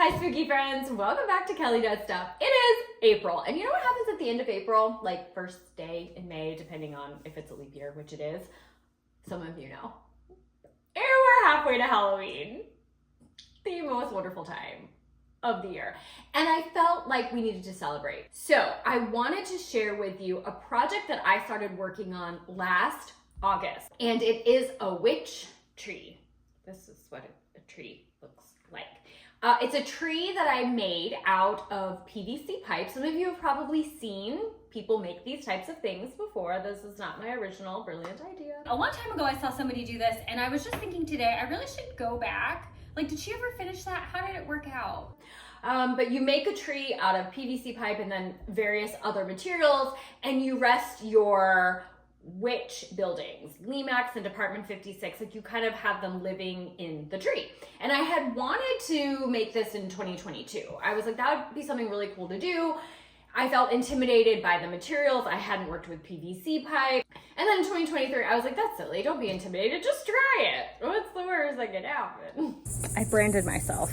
Hi spooky friends, welcome back to Kelly Does Stuff. It is April, and you know what happens at the end of April? Like first day in May, depending on if it's a leap year, which it is. Some of you know. And we're halfway to Halloween. The most wonderful time of the year. And I felt like we needed to celebrate. So I wanted to share with you a project that I started working on last August. And it is a witch tree. This is what a tree looks like. It's a tree that I made out of PVC pipe. Some of you have probably seen people make these types of things before. This is not my original brilliant idea. A long time ago, I saw somebody do this, and I was just thinking today, I really should go back. Like, did she ever finish that? How did it work out? But you make a tree out of PVC pipe and then various other materials, and you rest your witch buildings, Lemax and Department 56, like you kind of have them living in the tree. And I had wanted to make this in 2022. I was like, that would be something really cool to do. I felt intimidated by the materials. I hadn't worked with PVC pipe. And then in 2023, I was like, that's silly. Don't be intimidated. Just try it. What's the worst that could happen? I branded myself.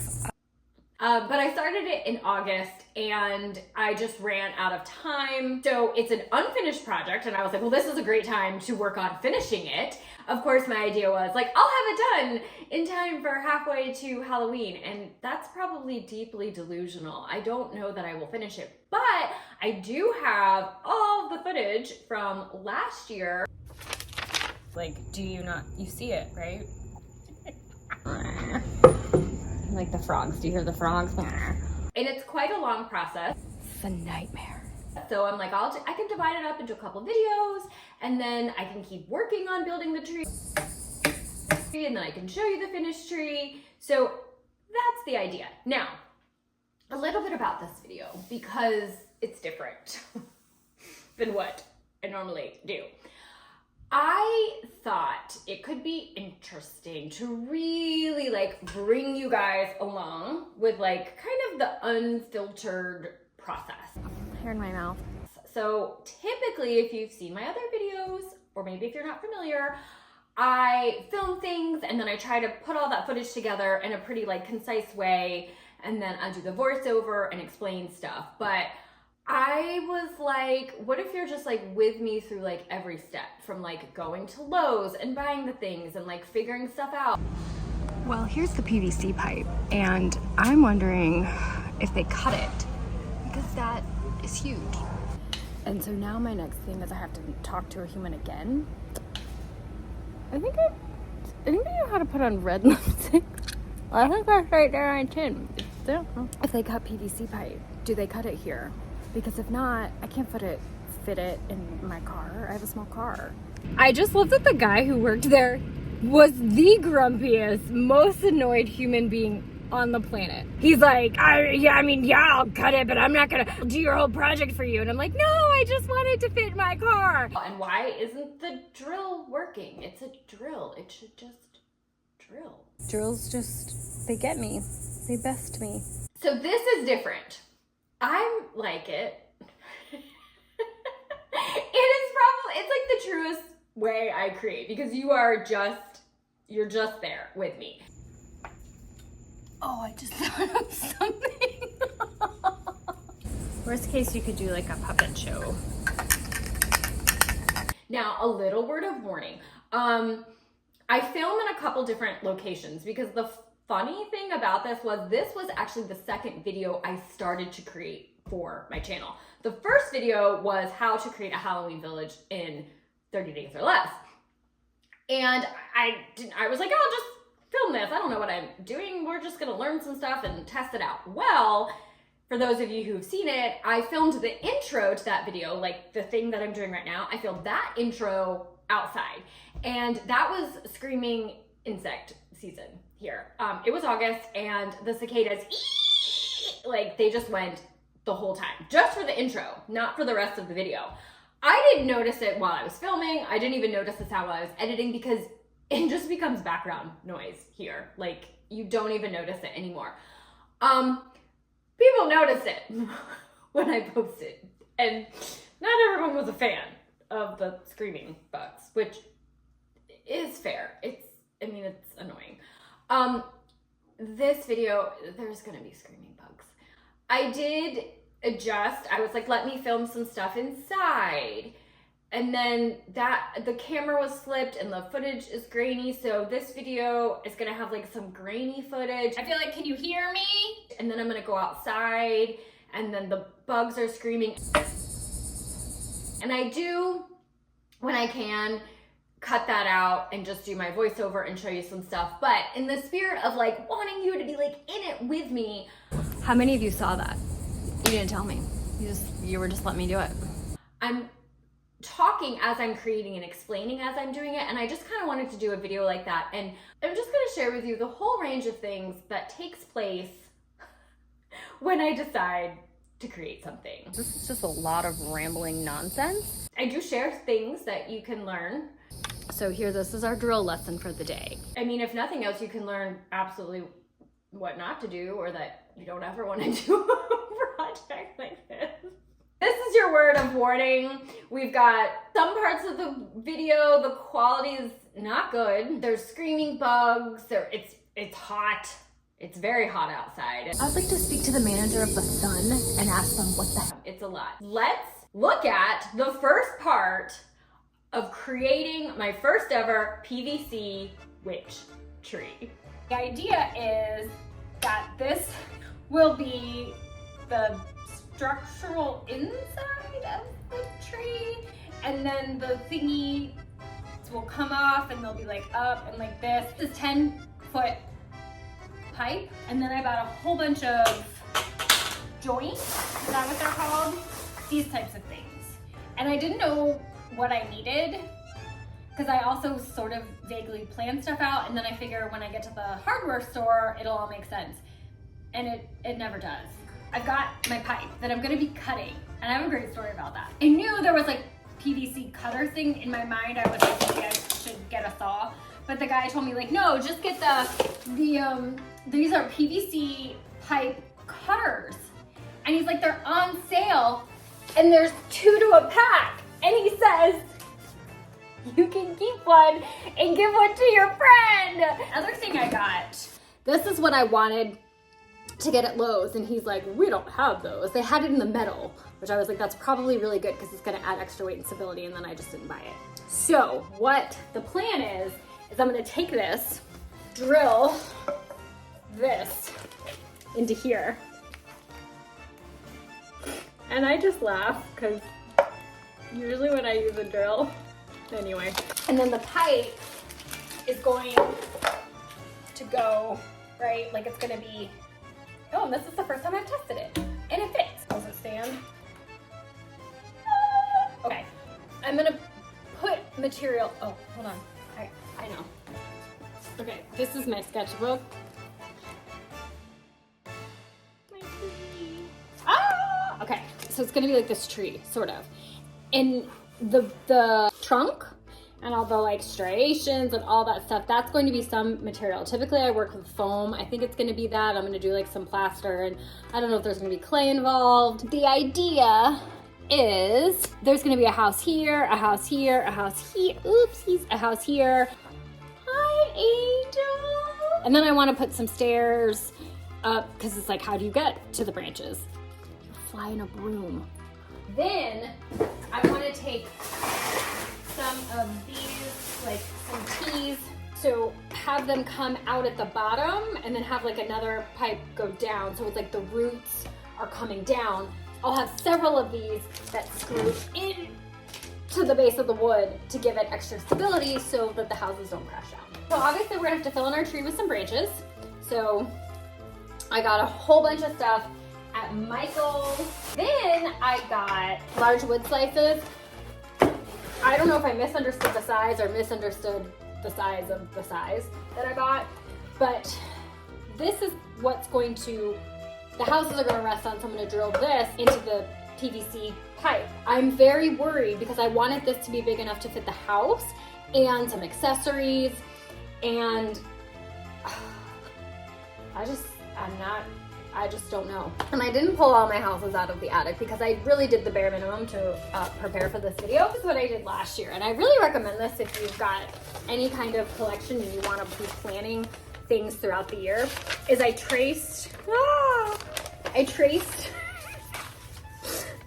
But I started it in August and I just ran out of time. So it's an unfinished project and I was like, well, this is a great time to work on finishing it. Of course, my idea was like, I'll have it done in time for halfway to Halloween. And that's probably deeply delusional. I don't know that I will finish it, but I do have all the footage from last year. Like, do you not, you see it, right? Like the frogs. Do you hear the frogs? And it's quite a long process. It's a nightmare. So I'm like, I can divide it up into a couple videos and then I can keep working on building the tree and then I can show you the finished tree. So that's the idea. Now, a little bit about this video because it's different than what I normally do. I thought it could be interesting to really like bring you guys along with like kind of the unfiltered process. Hair in my mouth. So typically if you've seen my other videos, or maybe if you're not familiar, I film things and then I try to put all that footage together in a pretty like concise way. And then I do the voiceover and explain stuff. But I was like, what if you're just like with me through like every step from like going to Lowe's and buying the things and like figuring stuff out. Well, here's the PVC pipe, and I'm wondering if they cut it because that is huge. And so now my next thing is I have to talk to a human again. I think I know how to put on red lipstick. I think that's right there on chin. If they cut PVC pipe, do they cut it here? Because if not, I can't fit it in my car. I have a small car. I just love that the guy who worked there was the grumpiest, most annoyed human being on the planet. He's like, I'll cut it, but I'm not gonna do your whole project for you. And I'm like, no, I just wanted to fit my car. And why isn't the drill working? It's a drill. It should just drill. Drills just, they get me. They best me. So this is different. I like it. It's like the truest way I create because you're just there with me. Oh, I just thought of something. Worst case, you could do like a puppet show. Now, a little word of warning. I film in a couple different locations because the funny thing about this was actually the second video I started to create for my channel. The first video was how to create a Halloween village in 30 days or less. And I was like, I'll just film this. I don't know what I'm doing. We're just gonna learn some stuff and test it out. Well, for those of you who've seen it, I filmed the intro to that video, like the thing that I'm doing right now. I filmed that intro outside. And that was screaming insect season here. It was August and the cicadas, like they just went the whole time, just for the intro, not for the rest of the video. I didn't notice it while I was filming. I didn't even notice the sound while I was editing because it just becomes background noise here. Like you don't even notice it anymore. People noticed it when I posted and not everyone was a fan of the screaming bugs, which is fair. It's annoying. this video, there's gonna be screaming bugs. I did adjust. I was like, let me film some stuff inside. And then the camera was flipped and the footage is grainy. So this video is gonna have like some grainy footage. I feel like, can you hear me? And then I'm gonna go outside and then the bugs are screaming. And I do, when I can, cut that out and just do my voiceover and show you some stuff. But in the spirit of like wanting you to be like in it with me. How many of you saw that? You didn't tell me. You were just letting me do it. I'm talking as I'm creating and explaining as I'm doing it, and I just kind of wanted to do a video like that. And I'm just going to share with you the whole range of things that takes place when I decide to create something. This is just a lot of rambling nonsense. I do share things that you can learn. So here, this is our drill lesson for the day. I mean, if nothing else, you can learn absolutely what not to do, or that you don't ever want to do a project like this. This is your word of warning. We've got some parts of the video, the quality is not good. There's screaming bugs, it's hot. It's very hot outside. I'd like to speak to the manager of the Sun and ask them what the hell. It's a lot. Let's look at the first part of creating my first ever PVC witch tree. The idea is that this will be the structural inside of the tree, and then the thingy will come off and they'll be like up and like this. This is 10-foot pipe, and then I bought a whole bunch of joints, is that what they're called? These types of things. And I didn't know what I needed, because I also sort of vaguely plan stuff out, and then I figure when I get to the hardware store, it'll all make sense. And it never does. I've got my pipe that I'm gonna be cutting, and I have a great story about that. I knew there was like PVC cutter thing in my mind. I was like, maybe I should get a saw. But the guy told me like, no, just get these are PVC pipe cutters. And he's like, they're on sale, and there's 2 to a pack. And he says, you can keep one and give one to your friend. Other thing I got, this is what I wanted to get at Lowe's, and he's like, we don't have those. They had it in the metal, which I was like, that's probably really good because it's gonna add extra weight and stability, and then I just didn't buy it. So what the plan is I'm gonna take this, drill this into here. And I just laugh because usually when I use a drill, anyway. And then the pipe is going to go, right? Like it's gonna be, oh, and this is the first time I've tested it. And it fits. Does it stand? Okay, I'm gonna put material, oh, hold on. I know. Okay, this is my sketchbook. My tree. Ah! Okay, so it's gonna be like this tree, sort of. And the trunk and all the like striations and all that stuff, that's going to be some material. Typically I work with foam. I think it's gonna be that. I'm gonna do like some plaster, and I don't know if there's gonna be clay involved. The idea is there's gonna be a house here, a house here, a house here, oopsies, a house here. Hi, Angel. And then I wanna put some stairs up, because it's like, how do you get to the branches? You fly in a broom. Then I wanna take some of these, like some tees, so have them come out at the bottom and then have like another pipe go down. So it's like the roots are coming down. I'll have several of these that screw in to the base of the wood to give it extra stability so that the houses don't crash down. So obviously we're gonna have to fill in our tree with some branches. So I got a whole bunch of stuff at Michael's. Then I got large wood slices. I don't know if I misunderstood the size or misunderstood the size of the size that I got, but this is what's going to, the houses are gonna rest on, so I'm gonna drill this into the PVC pipe. I'm very worried because I wanted this to be big enough to fit the house and some accessories, and I just don't know. And I didn't pull all my houses out of the attic because I really did the bare minimum to prepare for this video. This is what I did last year, and I really recommend this if you've got any kind of collection and you want to be planning things throughout the year is I traced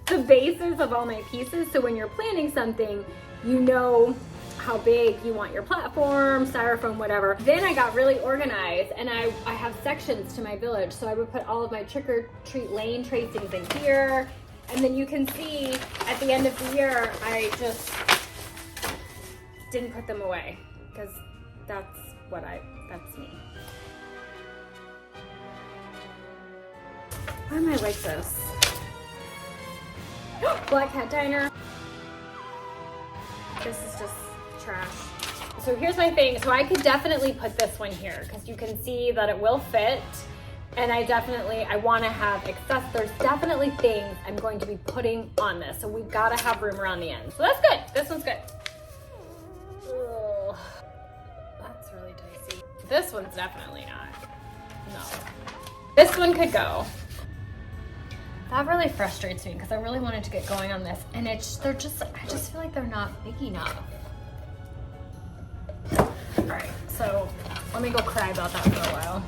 the bases of all my pieces. So when you're planning something, you know how big you want your platform, styrofoam, whatever. Then I got really organized and I have sections to my village. So I would put all of my trick or treat lane tracings in here. And then you can see at the end of the year, I just didn't put them away because that's me. Why am I like this? Black hat diner. This is just trash. So here's my thing. So I could definitely put this one here because you can see that it will fit. And I want to have access. There's definitely things I'm going to be putting on this. So we've got to have room around the end. So that's good. This one's good. Ugh. That's really dicey. This one's definitely not. No. This one could go. That really frustrates me because I really wanted to get going on this. And I just feel like they're not big enough. All right, so let me go cry about that for a while.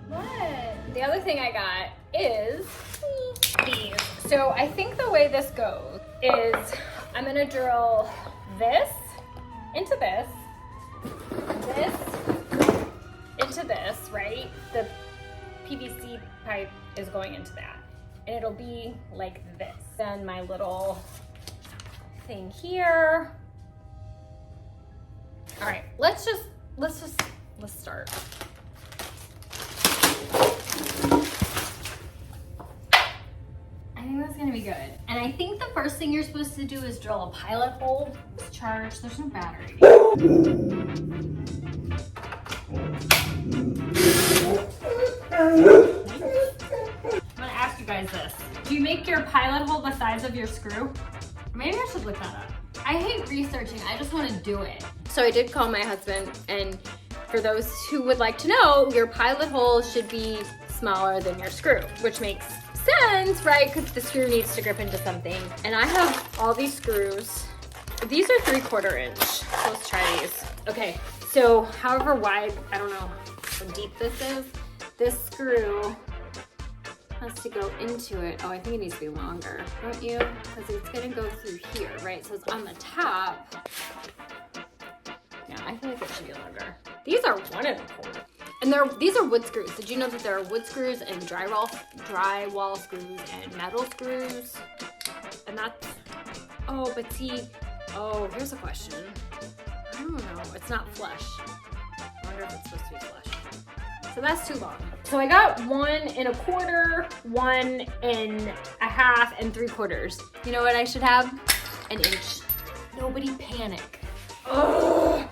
What? The other thing I got is these. So I think the way this goes is I'm gonna drill this into this into this, right? The PVC pipe is going into that. And it'll be like this. Then my little thing here. All right, let's start. I think that's gonna be good. And I think the first thing you're supposed to do is drill a pilot hole. It's charged, there's no battery. I'm gonna ask you guys this. Do you make your pilot hole the size of your screw? Maybe I should look that up. I hate researching, I just wanna do it. So I did call my husband, and for those who would like to know, your pilot hole should be smaller than your screw, which makes sense, right? Because the screw needs to grip into something. And I have all these screws. These are 3/4 inch. So let's try these. Okay, so however wide, I don't know how deep this is, this screw has to go into it. Oh, I think it needs to be longer, don't you? Because it's gonna go through here, right? So it's on the top. Yeah, I feel like it should be longer. These are 1 1/4. And these are wood screws. Did you know that there are wood screws and drywall screws and metal screws? And that's, oh, but see, oh, here's a question. I don't know, it's not flush. I wonder if it's supposed to be flush. So that's too long. So I got 1 1/4, 1 1/2, and 3/4. You know what I should have? 1 inch. Nobody panic. Ugh.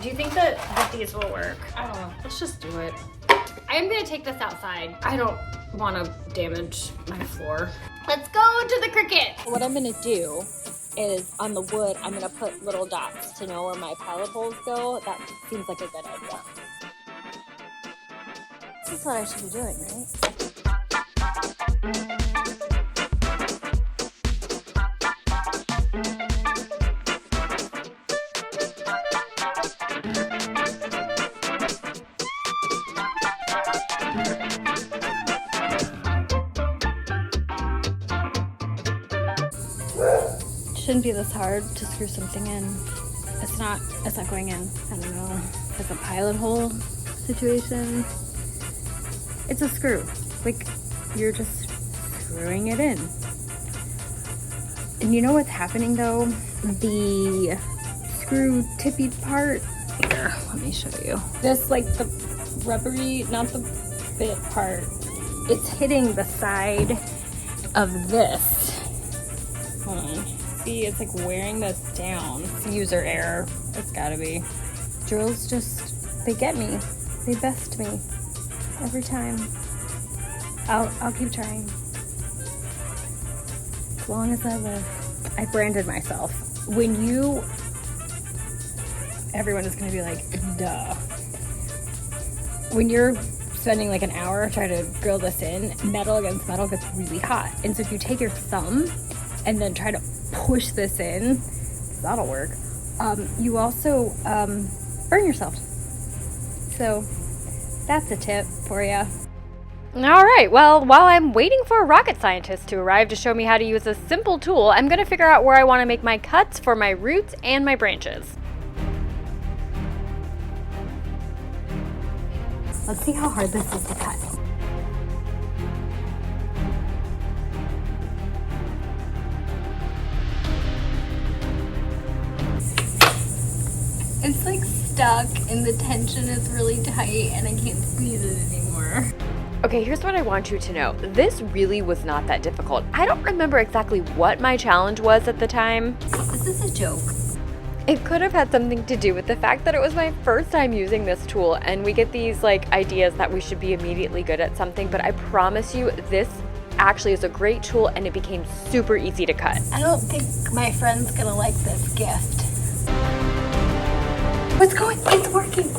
Do you think that these will work? I don't know. Let's just do it. I am gonna take this outside. I don't want to damage my floor. Let's go to the cricket. What I'm gonna do is on the wood, I'm gonna put little dots to know where my pilot holes go. That seems like a good idea. This is what I should be doing, right? Shouldn't be this hard to screw something in. It's not going in. I don't know. It's a pilot hole situation. It's a screw. Like, you're just screwing it in. And you know what's happening though? The screw tippy part. Here, let me show you. This, like the rubbery, not the bit part. It's hitting the side of this. Hold on. See, it's like wearing this down. It's user error. It's gotta be. Drills just, they get me. They best me. Every time. I'll keep trying. As long as I live. I branded myself. Everyone is gonna be like, duh. When you're spending like an hour trying to grill this in, metal against metal gets really hot. And so if you take your thumb and then try to push this in, that'll work. You also burn yourself. So that's a tip for you. All right, well, while I'm waiting for a rocket scientist to arrive to show me how to use a simple tool, I'm going to figure out where I want to make my cuts for my roots and my branches. Let's see how hard this is to cut. It's like stuck and the tension is really tight and I can't squeeze it anymore. Okay, here's what I want you to know. This really was not that difficult. I don't remember exactly what my challenge was at the time. This is a joke. It could have had something to do with the fact that it was my first time using this tool, and we get these like ideas that we should be immediately good at something, but I promise you this actually is a great tool and it became super easy to cut. I don't think my friend's gonna like this gift. What's going? It's working.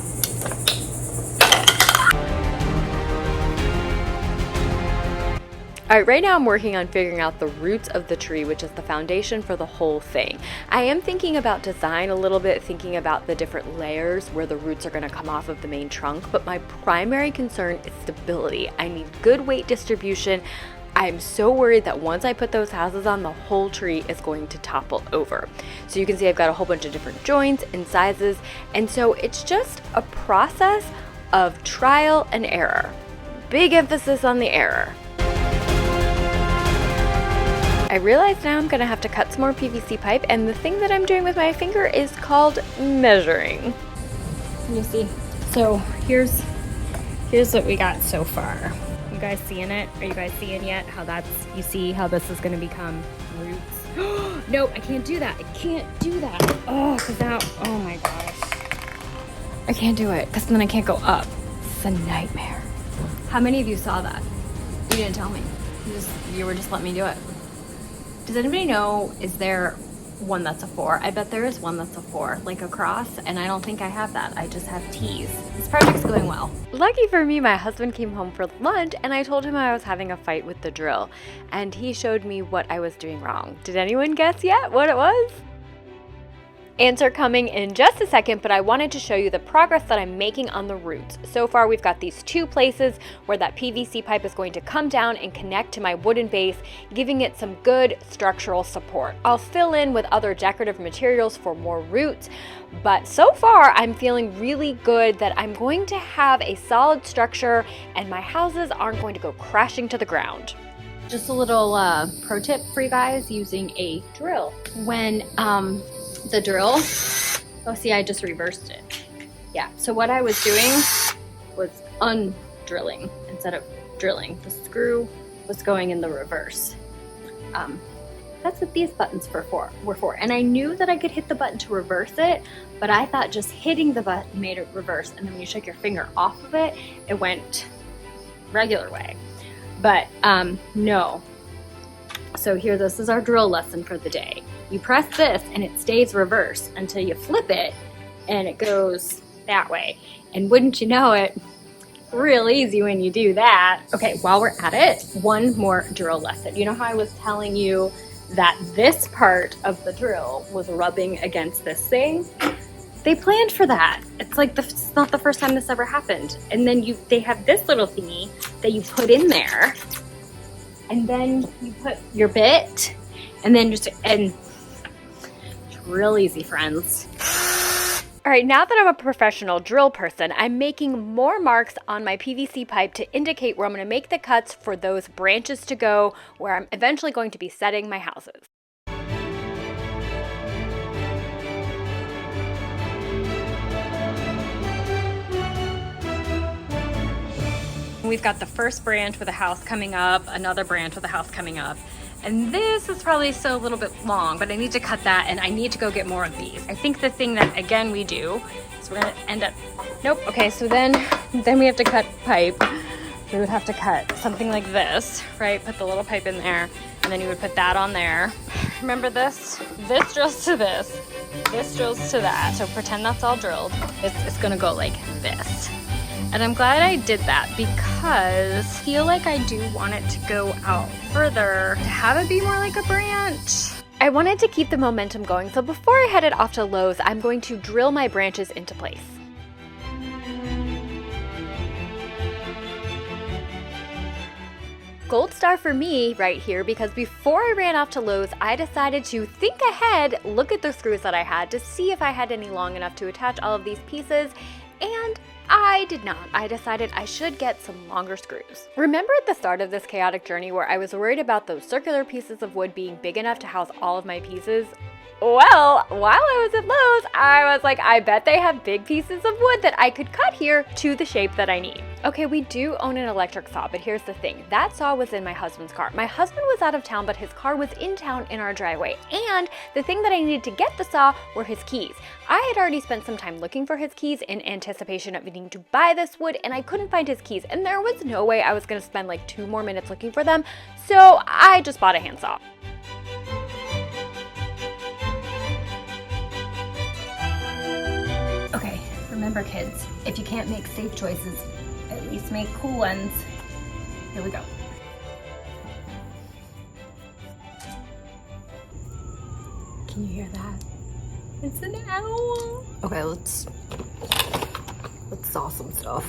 All right, right now I'm working on figuring out the roots of the tree, which is the foundation for the whole thing. I am thinking about design a little bit, thinking about the different layers where the roots are going to come off of the main trunk, but my primary concern is stability. I need good weight distribution. I'm so worried that once I put those houses on, the whole tree is going to topple over. So you can see I've got a whole bunch of different joints and sizes, and so it's just a process of trial and error. Big emphasis on the error. I realize now I'm gonna have to cut some more PVC pipe, and the thing that I'm doing with my finger is called measuring. You see, so here's what we got so far. You guys seeing it? Are you guys seeing yet how you see how this is gonna become roots? Nope, I can't do that. I can't do that. Oh, cause now, oh my gosh. I can't do it, cause then I can't go up. It's a nightmare. How many of you saw that? You didn't tell me. You were just letting me do it. Does anybody know, is there one that's a 4? I bet there is one that's a 4, like a cross, and I don't think I have that. I just have T's. This project's going well. Lucky for me, my husband came home for lunch, and I told him I was having a fight with the drill, and he showed me what I was doing wrong. Did anyone guess yet what it was? Answer coming in just a second, but I wanted to show you the progress that I'm making on the roots. So far, we've got these 2 places where that PVC pipe is going to come down and connect to my wooden base, giving it some good structural support. I'll fill in with other decorative materials for more roots, but so far, I'm feeling really good that I'm going to have a solid structure and my houses aren't going to go crashing to the ground. Just a little pro tip for you guys using a drill. When the drill, oh see, I just reversed it. Yeah, so what I was doing was undrilling instead of drilling. The screw was going in the reverse. That's what these buttons were for. And I knew that I could hit the button to reverse it, but I thought just hitting the button made it reverse. And then when you took your finger off of it, it went regular way. But no. So here, this is our drill lesson for the day. You press this and it stays reverse until you flip it and it goes that way. And wouldn't you know it, real easy when you do that. Okay, while we're at it, one more drill lesson. You know how I was telling you that this part of the drill was rubbing against this thing? They planned for that. It's like it's not the first time this ever happened. And then they have this little thingy that you put in there, and then you put your bit, and then it's real easy, friends. All right, now that I'm a professional drill person, I'm making more marks on my PVC pipe to indicate where I'm going to make the cuts for those branches to go, where I'm eventually going to be setting my houses. We've got the first branch with a house coming up, another branch with a house coming up. And this is probably still a little bit long, but I need to cut that and I need to go get more of these. I think the thing that, again, we do is we're gonna end up, nope, okay, so then we have to cut pipe. We would have to cut something like this, right? Put the little pipe in there, and then you would put that on there. Remember this? This drills to this drills to that. So pretend that's all drilled. It's gonna go like this. And I'm glad I did that because I feel like I do want it to go out further, to have it be more like a branch. I wanted to keep the momentum going, so before I headed off to Lowe's, I'm going to drill my branches into place. Gold star for me right here, because before I ran off to Lowe's, I decided to think ahead, look at the screws that I had to see if I had any long enough to attach all of these pieces, and I did not. I decided I should get some longer screws. Remember at the start of this chaotic journey where I was worried about those circular pieces of wood being big enough to house all of my pieces? Well, while I was at Lowe's, I was like, I bet they have big pieces of wood that I could cut here to the shape that I need. Okay, we do own an electric saw, but here's the thing. That saw was in my husband's car. My husband was out of town, but his car was in town in our driveway. And the thing that I needed to get the saw were his keys. I had already spent some time looking for his keys in anticipation of needing to buy this wood, and I couldn't find his keys. And there was no way I was gonna spend like 2 more minutes looking for them. So I just bought a handsaw. Okay, remember kids, if you can't make safe choices, at least make cool ones. Here we go. Can you hear that? It's an owl. Okay, let's saw some stuff.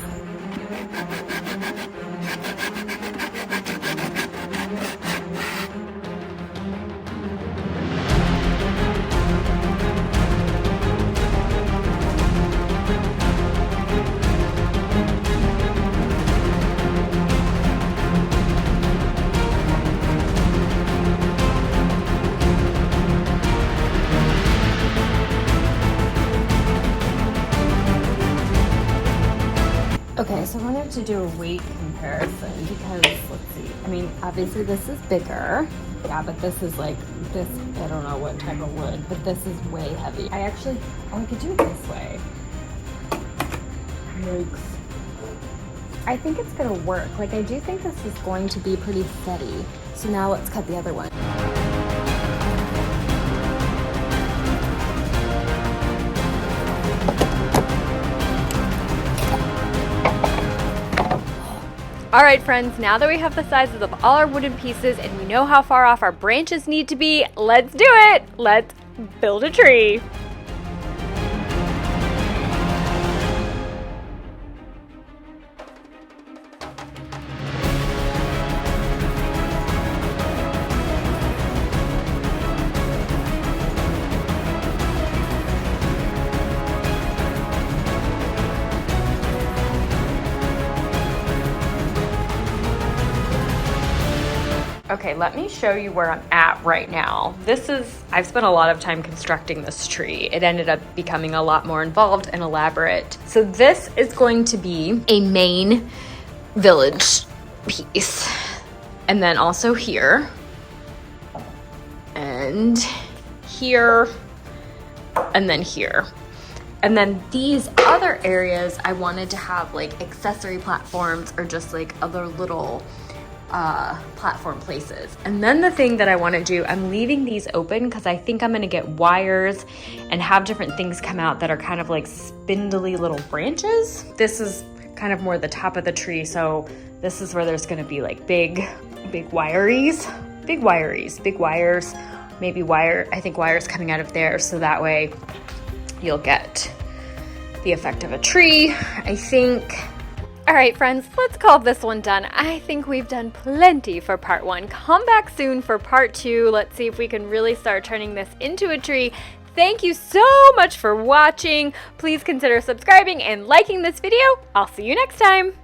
Okay, so I wanted to do a weight comparison because, let's see, I mean, obviously this is bigger. Yeah, but this is like, this, I don't know what type of wood, but this is way heavy. I could do it this way. Yikes. I think it's gonna work. Like, I do think this is going to be pretty steady. So now let's cut the other one. All right, friends, now that we have the sizes of all our wooden pieces and we know how far off our branches need to be, let's do it. Let's build a tree. Okay, let me show you where I'm at right now. I've spent a lot of time constructing this tree. It ended up becoming a lot more involved and elaborate. So this is going to be a main village piece. And then also here, and here, and then here. And then these other areas, I wanted to have like accessory platforms or just like other little platform places. And then the thing that I want to do, I'm leaving these open because I think I'm going to get wires and have different things come out that are kind of like spindly little branches. This is kind of more the top of the tree, so this is where there's going to be like big wires, maybe wires coming out of there, so that way you'll get the effect of a tree, I think. All right, friends, let's call this one done. I think we've done plenty for part 1. Come back soon for part 2. Let's see if we can really start turning this into a tree. Thank you so much for watching. Please consider subscribing and liking this video. I'll see you next time.